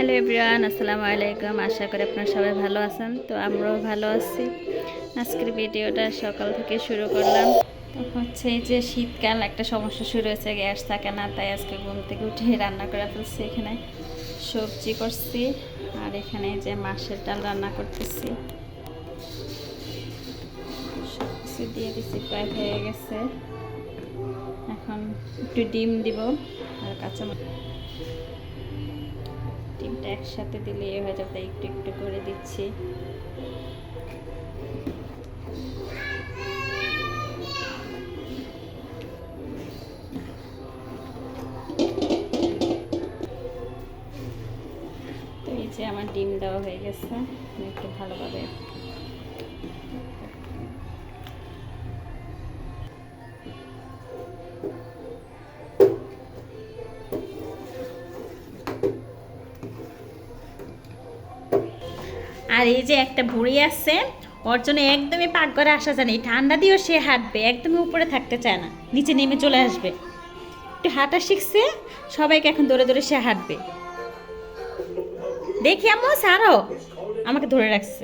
Hello everyone, আসসালামু আলাইকুম। আশা করি আপনারা সবাই ভালো আছেন। তো আমরাও ভালো আছি। আজকের ভিডিওটা সকাল থেকে শুরু করলাম। তো হচ্ছে এই যে শীতকাল, একটা সমস্যা শুরু হয়েছে, গ্যাস থাকে না। তাই আজকে ঘুম থেকে উঠে রান্না করে ফেলছি। এখানে সবজি করছি আর এখানে যে মাছের ডাল রান্না করতেছি। সব কিছু দিয়ে দিচ্ছি, প্রায় হয়ে গেছে। এখন একটু ডিম দিব আর কাঁচামরিচ। ডিমটা একসাথে দিলে হয়ে যাবে, একটু একটু করে দিচ্ছি। তো এই যে আমার ডিম দেওয়া হয়ে গেছে, একটু ভালোভাবে আর এই যে একটা বুড়ি আছে, ওর জন্য একদমই পাকঘরে আসা যায় না। এই ঠান্ডা দিয়েও সে হাঁটবে, একদমই উপরে থাকতে চায় না, নিচে নেমে চলে আসবে। একটু হাঁটা শিখছে, সবাইকে এখন দৌড়ে দৌড়ে সে হাঁটবে। দেখি আম্মু সারো, আমাকে ধরে রাখছে।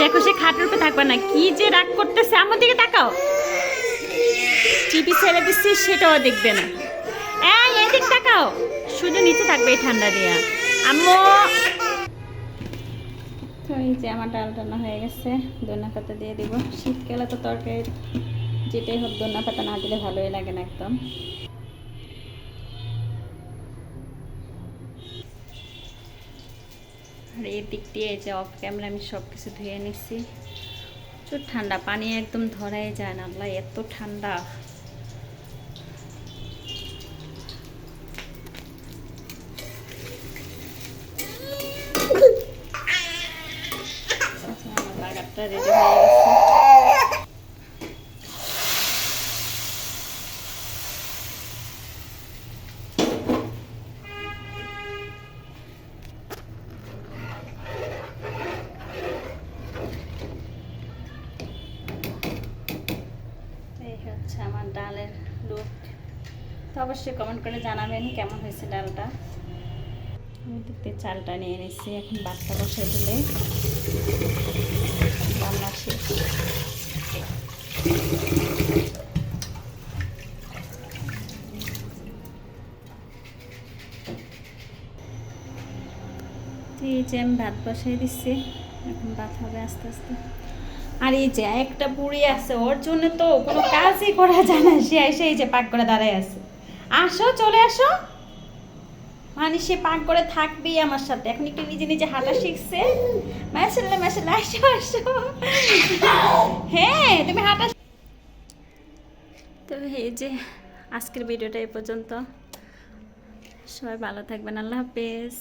দেখো সে খাটের উপরে থাকবে না, কি যে রাগ করতেছে। আমার দিকে তাকাও, টিভি ছেড়ে দিচ্ছি সেটাও দেখবে না। এদিক তাকাও, শুধু নিচে থাকবে এই ঠান্ডা দিয়া। আম্মু। তো এই যে আমার ডাল রান্না হয়ে গেছে, ধনিয়া পাতা দিয়ে দিব। শীতকালে তো তরকারি যেটাই হোক ধনিয়া পাতা না দিলে ভালোই লাগে না একদম। আর এই দিক দিয়ে যে অফ ক্যামেরা আমি সব কিছু ধুয়ে নিচ্ছি। প্রচুর ঠান্ডা, পানি একদম ধরাই যায় না। আল্লাহ, এত ঠান্ডা। আমার বাগারটা রেডি হয়ে গেছে। এই হচ্ছে আমার ডালের লুক। তো অবশ্যই কমেন্ট করে জানাবেন কেমন হয়েছে ডালটা। আমি দেখতে চালটা নিয়ে নিচ্ছি, এখন ভাতটা বসিয়ে দিলে রান্না শেষ। এই যে আমি ভাত বসাই দিচ্ছি, এখন ভাত হবে আস্তে আস্তে। আর এই যে একটা বুড়ি আছে, ওর জন্য তো কোনো কাজই করা যায় না। সে এসে এই যে পাক করে দাঁড়ায় আছে। আসো, চলে আসো। মানে সে পাক করে থাকবেই আমার সাথে। এখন একটু নিজে নিজে হাঁটা শিখছে। মাশাআল্লাহ মাশাআল্লাহ, আসো আসো। হ্যাঁ, তুমি হাঁটা। তো এই যে আজকের ভিডিওটা এই পর্যন্ত। সবাই ভালো থাকবেন, আল্লাহ হাফেজ।